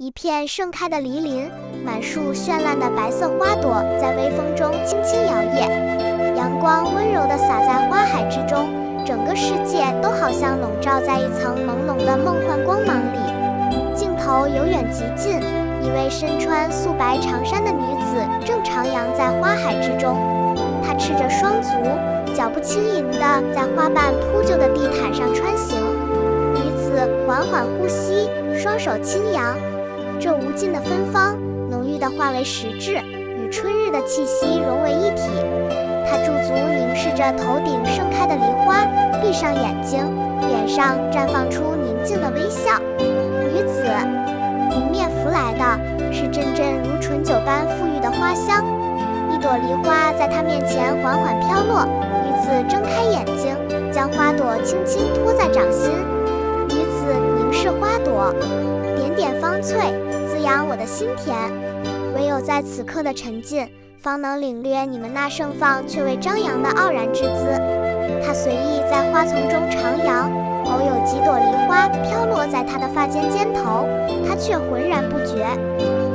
一片盛开的梨林，满树绚烂的白色花朵在微风中轻轻摇曳，阳光温柔地洒在花海之中，整个世界都好像笼罩在一层朦胧的梦幻光芒里。镜头由远及近，一位身穿素白长衫的女子正徜徉在花海之中，她赤着双足，脚步轻盈地在花瓣铺就的地毯上穿行。女子缓缓呼吸，双手轻扬，这无尽的芬芳浓郁地化为实质，与春日的气息融为一体。她驻足凝视着头顶盛开的梨花，闭上眼睛，脸上绽放出宁静的微笑。女子迎面拂来的是阵阵如醇酒般馥郁的花香，一朵梨花在她面前缓缓飘落，女子睁开眼睛，将花朵轻轻托在掌心。女子凝视花朵，点点芳翠，滋养我的心田。唯有在此刻的沉浸，方能领略你们那盛放却未张扬的傲然之姿。她随意在花丛中徜徉，偶有几朵梨花飘落在她的发间肩头，她却浑然不觉，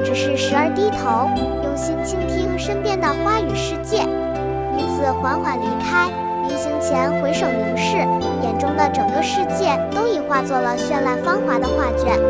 只是时而低头，用心倾听身边的花语世界。女子缓缓离开，临行前回首凝视，眼中的整个世界都已化作了绚烂芳华的画卷。